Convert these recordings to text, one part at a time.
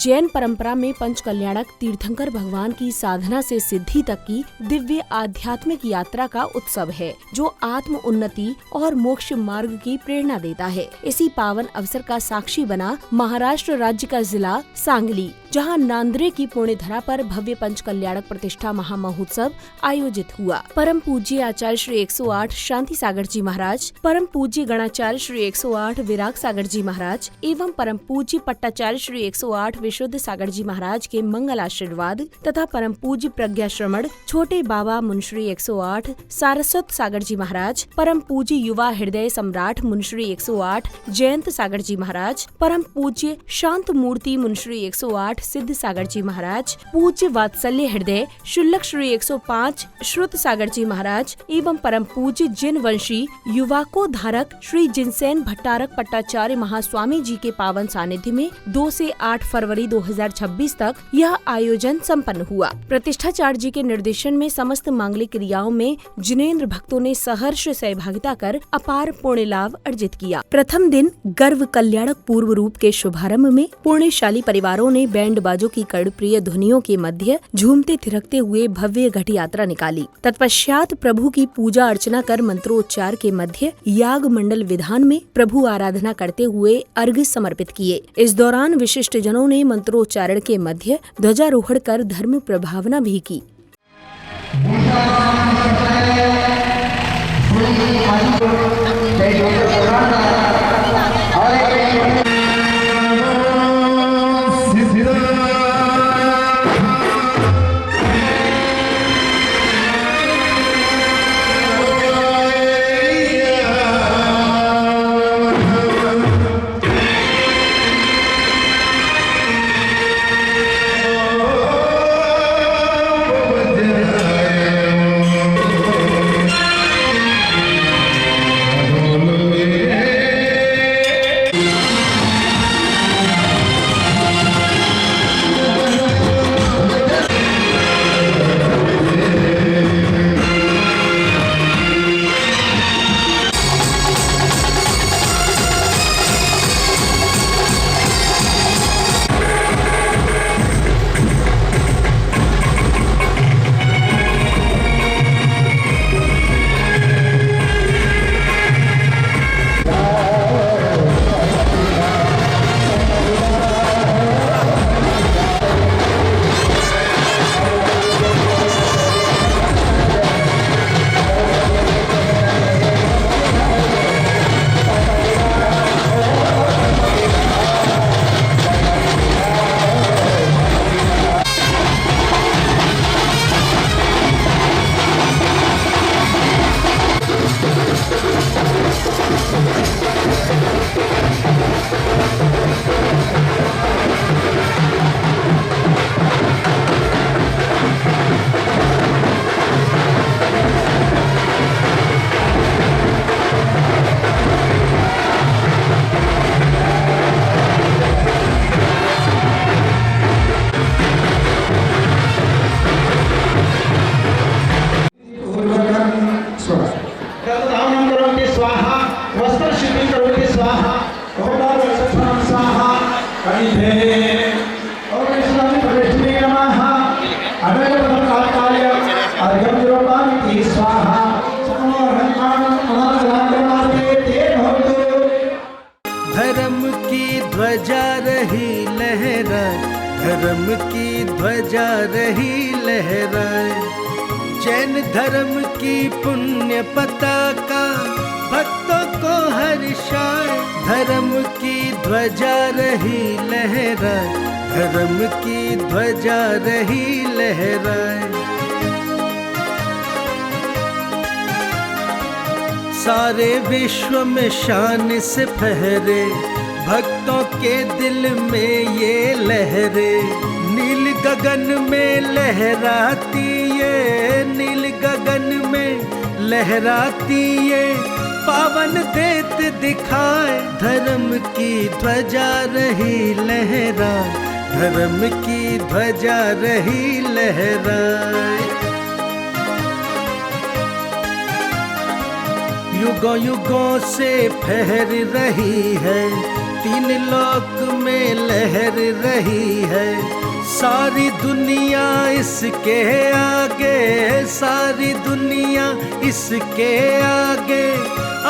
जैन परंपरा में पंच कल्याणक तीर्थंकर भगवान की साधना से सिद्धि तक की दिव्य आध्यात्मिक यात्रा का उत्सव है, जो आत्म उन्नति और मोक्ष मार्ग की प्रेरणा देता है। इसी पावन अवसर का साक्षी बना महाराष्ट्र राज्य का जिला सांगली, जहां नांद्रे की पुण्य धरा पर भव्य पंच कल्याणक प्रतिष्ठा महामहोत्सव आयोजित हुआ। परम पूज्य आचार्य श्री 108 शांति सागर जी महाराज, परम पूज्य गणाचार्य श्री 108 विराग सागर जी महाराज एवं परम पूज्य पट्टाचार्य श्री 108 विशुद्ध सागर जी महाराज के मंगल आशीर्वाद तथा परम पूज्य प्रज्ञा श्रमण छोटे बाबा मुनश्री 108 सारस्वत सागर जी महाराज, परम पूज्य युवा हृदय सम्राट मुनश्री 108 जयंत सागर जी महाराज, परम पूज्य शांत मूर्ति मुनश्री 108 सिद्ध सागर जी महाराज, पूज्य वात्सल्य हृदय शुल्लक श्री 105 श्रुत सागर जी महाराज एवं परम पूज्य जिन वंशी युवाको धारक श्री जिनसेन भट्टारक पट्टाचार्य महास्वामी जी के पावन सानिध्य में 2 से 8 फरवरी 2026 तक यह आयोजन संपन्न हुआ। प्रतिष्ठाचार्य जी के निर्देशन में समस्त मांगलिक क्रियाओं में जिनेंद्र भक्तों ने सहर्ष सहभागिता कर अपार पुण्य लाभ अर्जित किया। प्रथम दिन गर्व कल्याणक पूर्व रूप के शुभारंभ में पुण्यशाली परिवारों ने बैंड बाजों की कर्णप्रिय ध्वनियों के मध्य झूमते थिरकते हुए भव्य घट यात्रा निकाली। तत्पश्चात प्रभु की पूजा अर्चना कर मंत्रोच्चार के मध्य याग मंडल विधान में प्रभु आराधना करते हुए अर्घ्य समर्पित किए। इस दौरान विशिष्ट जनों ने मंत्रोच्चारण के मध्य ध्वजारोहण कर धर्म प्रभावना भी की। धर्म की ध्वजा रही लहराए, धर्म की ध्वजा रही लहराए। जैन धर्म की पुण्य पताका भक्तों को हर्षाए। धर्म की ध्वजा रही लहराए, धर्म की ध्वजा रही लहराए। सारे विश्व में शान से फहरे, भक्तों के दिल में ये लहरे। नील गगन में लहराती ये, नील गगन में लहराती ये, पावन देत दिखाए। धर्म की ध्वजा रही लहराए, धर्म की ध्वजा रही लहराए। युगों युगों से फहर रही है, तीन लोक में लहर रही है, सारी दुनिया इसके आगे, सारी दुनिया इसके आगे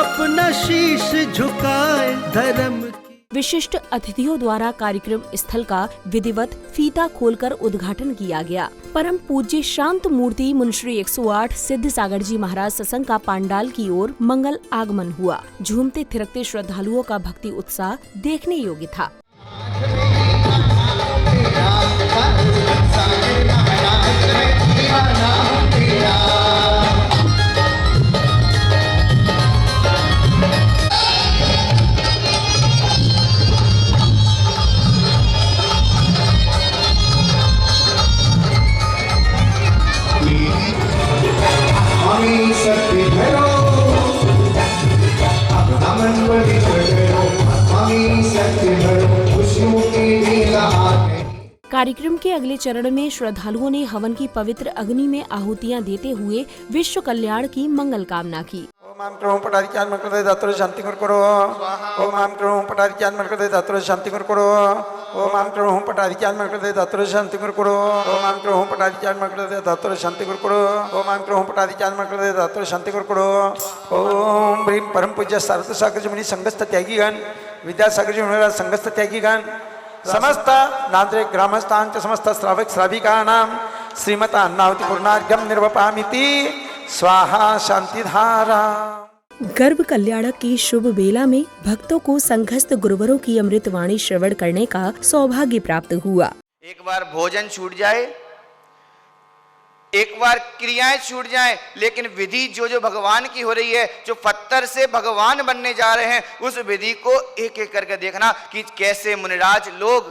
अपना शीश झुकाए धर्म की। विशिष्ट अतिथियों द्वारा कार्यक्रम स्थल का विधिवत फीता खोलकर उद्घाटन किया गया। परम पूज्य शांत मूर्ति मुंशी 108 सिद्ध सागर जी महाराज सत्संग का पांडाल की ओर मंगल आगमन हुआ। झूमते थिरकते श्रद्धालुओं का भक्ति उत्साह देखने योग्य था। कार्यक्रम के अगले चरण में श्रद्धालुओं ने हवन की पवित्र अग्नि में आहुतियां देते हुए विश्व कल्याण की मंगल कामना की। ओम आम क्रोम पटारिक्यान मरकते धातुर शांति करो। ओम आम क्रोम पटारिक्यान मरकते धातुर शांति करो। ओम आम क्रोम पटारिक्यान मरकते धातुर शांति करो। ओम आम क्रोम पटारिक्यान मरकते धातुर शांति करो। ओम आम क्रोम पटारिक्यान मरकते धातुर शांति करो। ओम ब्रीम परम पूज्य सारथ सागर जी मुनि संगस्थ त्यागीगण, विद्यासागर जी मुनि संगस्थ त्यागीगण, समस्त नांद्रे ग्रामस्थांच समस्त श्रावक श्राविकानां श्रीमता अन्नाहुति पूर्णार्घ्यं निर्वपामिति स्वाहा शांतिधारा। गर्भ कल्याणक की शुभ बेला में भक्तों को संघस्थ गुरुवरों की अमृत वाणी श्रवण करने का सौभाग्य प्राप्त हुआ। एक बार भोजन छूट जाए, एक बार क्रियाएं छूट जाएं, लेकिन विधि जो भगवान की हो रही है, जो पत्थर से भगवान बनने जा रहे हैं, उस विधि को एक एक करके देखना कि कैसे मुनिराज लोग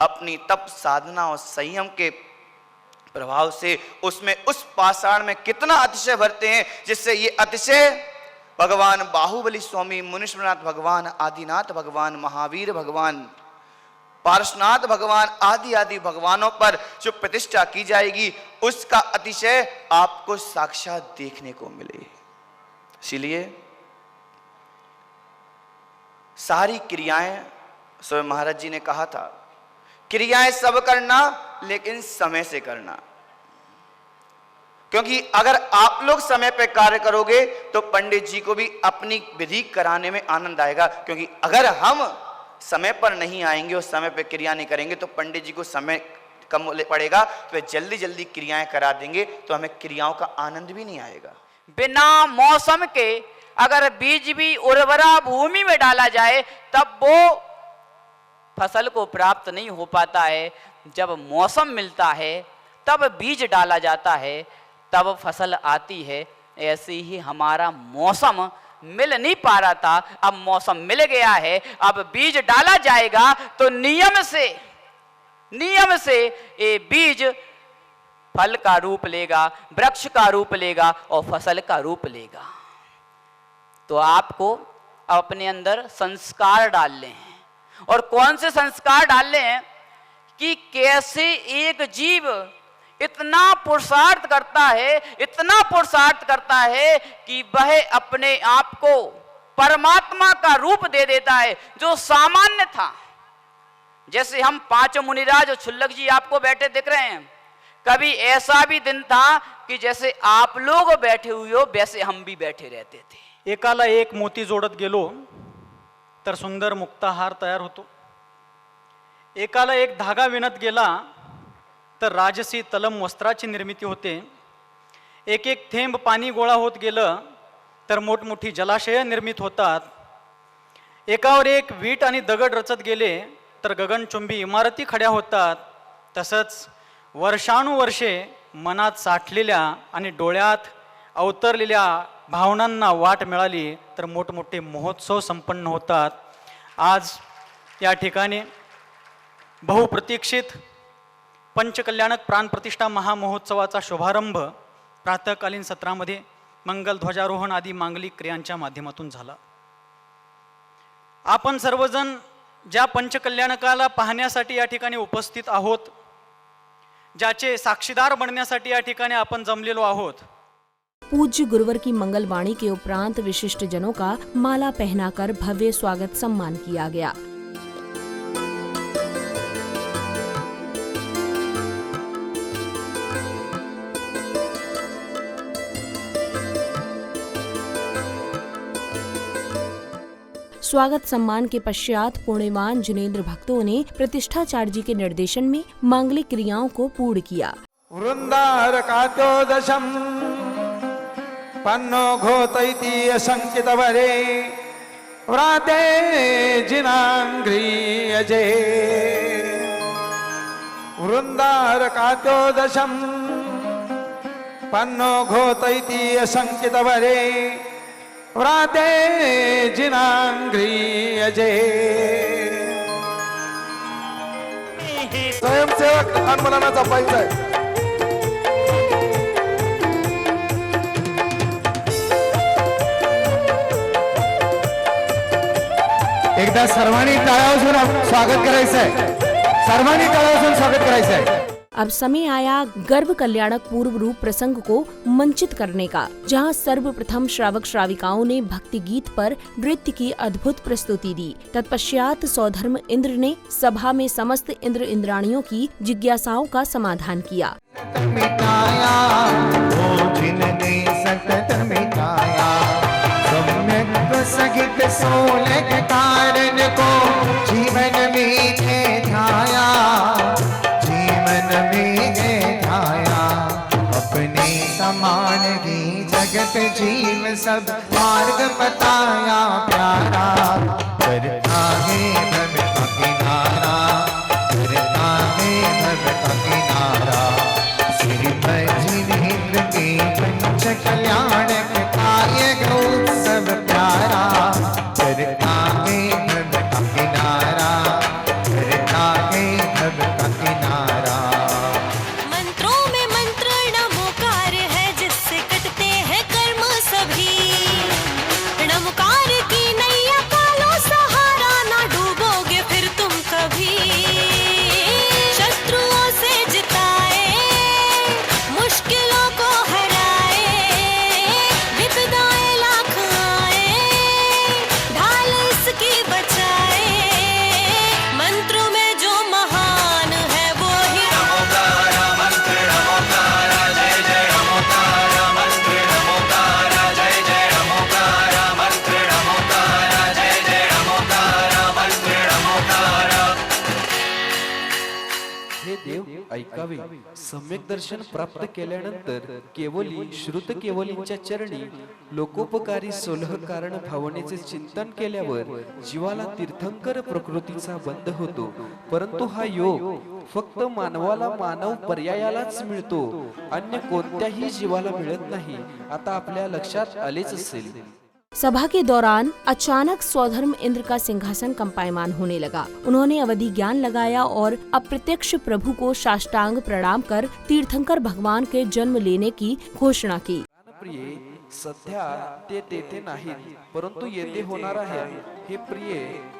अपनी तप साधना और संयम के प्रभाव से उसमें उस पाषाण में कितना अतिशय भरते हैं, जिससे ये अतिशय भगवान बाहुबली स्वामी, मुनीश्वरनाथ भगवान, आदिनाथ भगवान, महावीर भगवान, पार्श्वनाथ भगवान आदि आदि भगवानों पर जो प्रतिष्ठा की जाएगी, उसका अतिशय आपको साक्षात देखने को मिले। इसीलिए सारी क्रियाएं, स्वयं महाराज जी ने कहा था, क्रियाएं सब करना लेकिन समय से करना, क्योंकि अगर आप लोग समय पर कार्य करोगे तो पंडित जी को भी अपनी विधि कराने में आनंद आएगा। क्योंकि अगर हम समय पर नहीं आएंगे और समय पर क्रिया नहीं करेंगे तो पंडित जी को समय कम पड़ेगा, तो वे जल्दी जल्दी क्रियाएं करा देंगे, तो हमें क्रियाओं का आनंद भी नहीं आएगा। बिना मौसम के अगर बीज भी उर्वरा भूमि में डाला जाए तब वो फसल को प्राप्त नहीं हो पाता है। जब मौसम मिलता है तब बीज डाला जाता है, तब फसल आती है। ऐसे ही हमारा मौसम मिल नहीं पा रहा था, अब मौसम मिल गया है, अब बीज डाला जाएगा तो नियम से ये बीज फल का रूप लेगा, वृक्ष का रूप लेगा और फसल का रूप लेगा। तो आपको अपने अंदर संस्कार डालने हैं, और कौन से संस्कार डालने हैं कि कैसे एक जीव इतना पुरुषार्थ करता है कि वह अपने आप को परमात्मा का रूप दे देता है जो सामान्य था। जैसे हम पांचों मुनिराज और छुल्लक जी आपको बैठे दिख रहे हैं, कभी ऐसा भी दिन था कि जैसे आप लोग बैठे हुए हो वैसे हम भी बैठे रहते थे। एकाला एक मोती जोडत गेलो तर सुंदर मुक्ताहार तयार होतो, एकाला एक धागा विणत गेला तर राजसी तलम वस्त्राची निर्मिती होते, एक एक थेंब पाणी गोळा होत गेलं तर मोठमोठी जलाशय निर्मित होतात, एकावर एक वीट आणि दगड रचत गेले तर गगनचुंबी इमारती खड्या होतात। तसंच वर्षानुवर्षे मनात साठलेल्या आणि डोळ्यात अवतरलेल्या भावनांना वाट मिळाली तर मोठमोठे महोत्सव संपन्न होतात। आज या ठिकाणी बहुप्रतीक्षित पंचकल्याणक प्राणप्रतिष्ठा महामहोत्सवाचा शुभारंभ प्रातःकालीन सत्रामध्ये मंगल ध्वजारोहण आदी मांगलिक क्रियांच्या माध्यमातून झाला। आपण सर्वजण ज्या पंचकल्याणकाला पाहण्यासाठी या ठिकाणी उपस्थित आहोत, ज्याचे साक्षीदार बनण्यासाठी या ठिकाणी आपण जमलेलो आहोत, पूज्य गुरुवर की मंगलवाणी के उपरांत विशिष्ट जनों का माला पहनाकर भव्य स्वागत सम्मान किया गया। स्वागत सम्मान के पश्चात पुण्यवान जिनेन्द्र भक्तों ने प्रतिष्ठाचार्य जी के निर्देशन में मांगलिक क्रियाओं को पूर्ण किया। वृंदारकाद्योदशम पन्नो घोतैति असंकितवरे व्राते जिनांग्रियजे वृंदारकाद्योदशम पन्नो घोतैति असंकितवरे व्राते जिनांग्रियजे। स्वयंसेवक लहान मुलांना जपायचं आहे। एकदा सर्वांनी टाळ्या वाजवून स्वागत करायचं आहे। सर्वांनी टाळ्या वाजवून स्वागत करायचं आहे। अब समय आया गर्भ कल्याणक पूर्व रूप प्रसंग को मंचित करने का, जहां सर्वप्रथम श्रावक श्राविकाओं ने भक्ति गीत पर नृत्य की अद्भुत प्रस्तुति दी। तत्पश्चात सौधर्म इंद्र ने सभा में समस्त इंद्र इंद्राणियों की जिज्ञासाओं का समाधान किया। मिटाया वो जिनने सतत मिटाया सम्यक सहित सोलह कारण को जीवन में ध्याया जीवन में ध्याया अपने समान ही जगत जीव सब मार्ग बताया प्यारा करता है भव का किनारा करता है भव का किनारा जिनेन्द्र के पंच कल्याण काय उत्सव प्यारा करता है भव का किनारा करता है भव का किनारा। मंत्रों में मंत्र नमोकार है जिससे कटते हैं कर्म सभी। नमोकार की नैया का लो सहारा, ना डूबोगे फिर तुम कभी। शत्रुओं से जिताए मुश्किलों को हराए, विपदाएं लाख आए ढाल इसकी बचाए। मंत्रों में जो महान है वो ही हे देव ऐकावे, सम्यक दर्शन प्राप्त केल्यानंतर केवली श्रुत केवलींच्या चरणी लोकोपकारी सोलह कारण भावनेचे चिंतन केल्यावर जीवाला तीर्थंकर प्रकृतीचा बंध होतो। परंतु हा योग फक्त मानवाला मानव पर्यायालाच मिळतो, अन्य कोणत्याही जीवाला मिळत नाही। आता आपल्या लक्षात आलेच असेल। सभा के दौरान अचानक सौधर्म इंद्र का सिंहासन कंपायमान होने लगा। उन्होंने अवधि ज्ञान लगाया और अप्रत्यक्ष प्रभु को साष्टांग प्रणाम कर तीर्थंकर भगवान के जन्म लेने की घोषणा की। प्रिय सध्या ते तेथे नाहीत, परंतु येथे होणार आहे। हे प्रिय,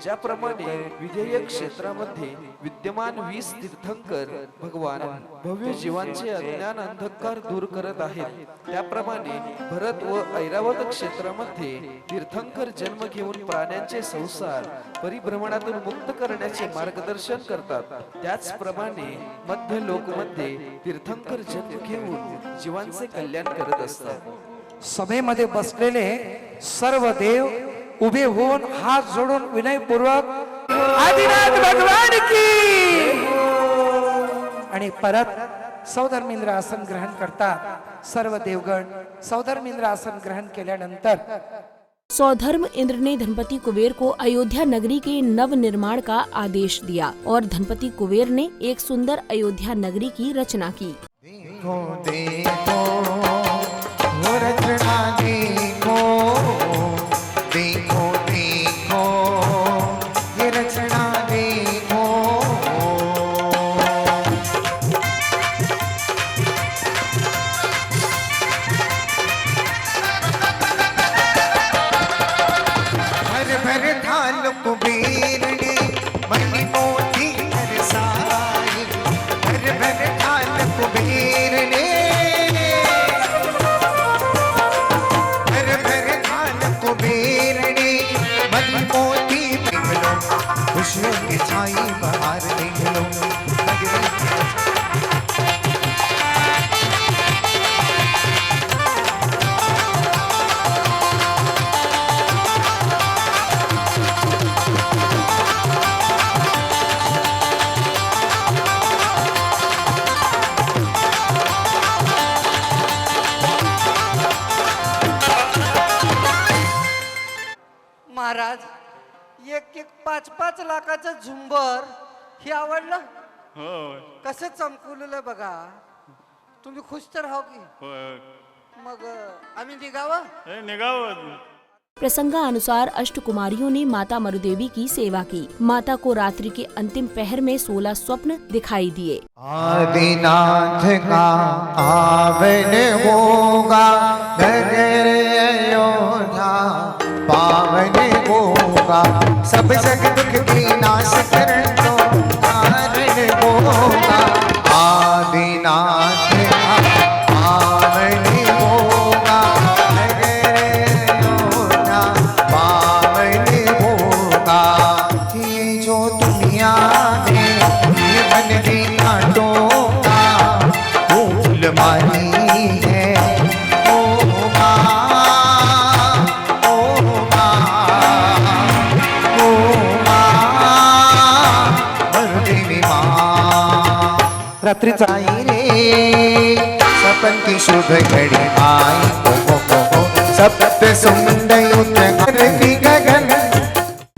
ज्याप्रमाणे विधेयक क्षेत्रामध्ये विद्यमान 20 तीर्थंकर भगवान भव्य जीवांचे अज्ञान अंधकार दूर करत आहेत, त्याप्रमाणे भरत व ऐरावत क्षेत्रामध्ये तीर्थंकर जन्म घेऊन प्राण्यांचे संसार परिभ्रमणातून मुक्त करण्याचे मार्गदर्शन करतात। त्याचप्रमाणे मध्य लोकमध्ये तीर्थंकर जन्म घेऊन जीवांचे कल्याण करत असतात। सभेमध्ये बसलेले सर्व देव उभे होऊन हात जोडून विनयपूर्वक आदिनाथ भगवान की आणि परत सौधर्मेंद्र आसन ग्रहण करतात। सर्व देवगण सौधर्मेंद्र आसन ग्रहण केल्यानंतर सौधर्म इंद्र ने धनपति कुबेर को अयोध्या नगरी के नव निर्माण का आदेश दिया और धनपति कुबेर ने एक सुंदर अयोध्या नगरी की रचना की। देखो देखो वो रचना देखो, देखो देखो ये रचना देखो। भर भर थाल कुबेर ने मणि मोती हरसाई, भर भर थाल कुबेर ने आई बहार देख लो महाराज एक एक 5-5 लाखाचं झुंबर हे आवडलं कसं चमकवलेलं बघा तुम्ही खुश तर हो की मग आम्ही निघावं प्रसंगानुसार अष्टकुमारियों ने माता मरुदेवी की सेवा की। माता को रात्रि के अंतिम पहर में 16 स्वप्न दिखाई दिए। आदिनाथ का आवन होगा नगर अयोध्या पावन होगा सब जग दुख की नाश कर दो कारण होगा आदिनाथ का पावन होगा नगर अयोध्या पावन होगा ये जो दुनिया में ये मन भी काटों का फूल माली है रात्रीचा आई रे सपन की शुभ घड़ी आई हो सप्त सुंदर उतरती गगन।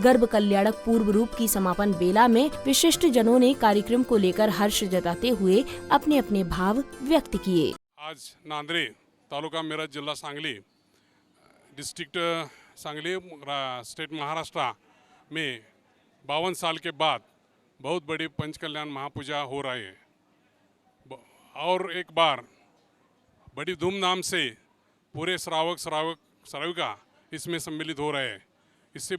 गर्भ कल्याणक पूर्व रूप की समापन बेला में विशिष्ट जनों ने कार्यक्रम को लेकर हर्ष जताते हुए अपने अपने भाव व्यक्त किए। आज नांद्रे तालुका मिरज जिला सांगली डिस्ट्रिक्ट सांगली स्टेट महाराष्ट्र में 52 साल के बाद बहुत बड़ी पंचकल्याण महापूजा हो रही है और एक बार बड़ी धूमधाम से पूरे श्राविका इसमें सम्मिलित हो रहे हैं। इससे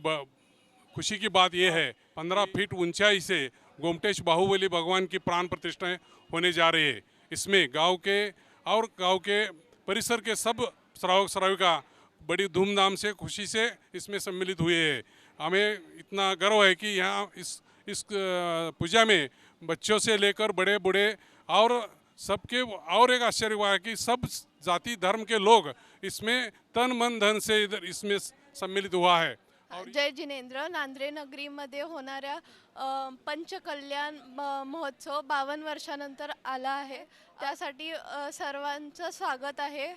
खुशी की बात यह है 15 फीट ऊंचाई से गोमटेश बाहुबली भगवान की प्राण प्रतिष्ठाएं होने जा रही है। इसमें गांव के परिसर के सब श्राविका बड़ी धूमधाम से खुशी से इसमें सम्मिलित हुए हैं। हमें इतना गर्व है कि यहाँ इस पूजा में बच्चों से लेकर बड़े बूढ़े और सबके और एक आश्चर्य हुआ है कि सब जाति धर्म के लोग इसमें तन मन धन से इधर इसमें सम्मिलित हुआ है। जय जिनेंद्र नांद्रे नगरीमध्ये होणाऱ्या पंचकल्याण महोत्सव 52 वर्षानंतर आला आहे त्यासाठी सर्वांचं स्वागत आहे।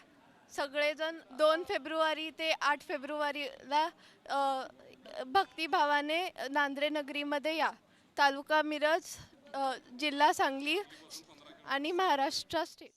सगळेजण 2 फेब्रुवारी ते 8 फेब्रुवारीला भक्तिभावाने नांद्रे नगरीमध्ये या। तालुका मिरज जिल्हा सांगली आणि महाराष्ट्र स्टेट।